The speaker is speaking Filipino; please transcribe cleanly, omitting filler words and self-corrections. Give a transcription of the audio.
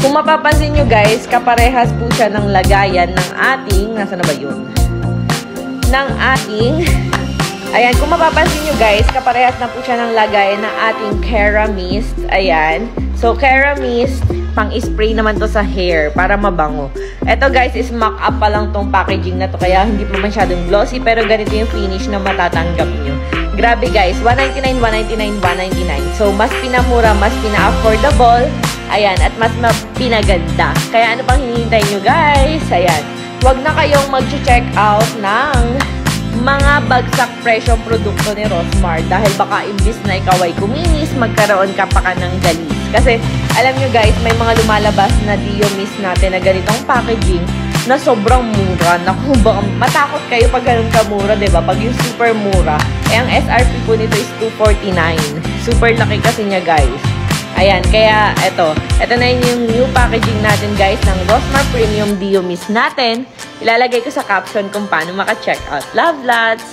Kung mapapansin nyo guys, kaparehas po siya ng lagayan ng ating, nasa na ba yun? Ng ating, ayan, kung mapapansin nyo guys, kaparehas na po siya ng lagayan ng ating Keramist. Ayan. So, Keramist, pang-spray naman to sa hair para mabango. Ito guys is mock-up pa lang tong packaging na to, kaya hindi pa masyadong glossy, pero ganito yung finish na matatanggap nyo. Grabe guys, $199, $199, $199. So, mas pinamura, mas pina-affordable. Ayan, at mas pinaganda. Kaya ano pang hinihintay nyo guys? Ayan, huwag na kayong mag-check out ng mga bagsak presyong produkto ni Rosmar dahil baka imbis na ikaw ay kuminis, magkaroon ka pa ng galis. Kasi alam nyo guys, may mga lumalabas na Dio Mist natin na ganitong packaging na sobrang mura. Naku, baka matakot kayo pag ganun kamura, diba? Pag yung super mura. Eh, ang SRP po nito is $249. Super laki kasi niya guys. Ayan, kaya ito na yung new packaging natin guys ng Rosmar Premium Dio Mist natin. Ilalagay ko sa caption kung paano maka-check out. Love lots!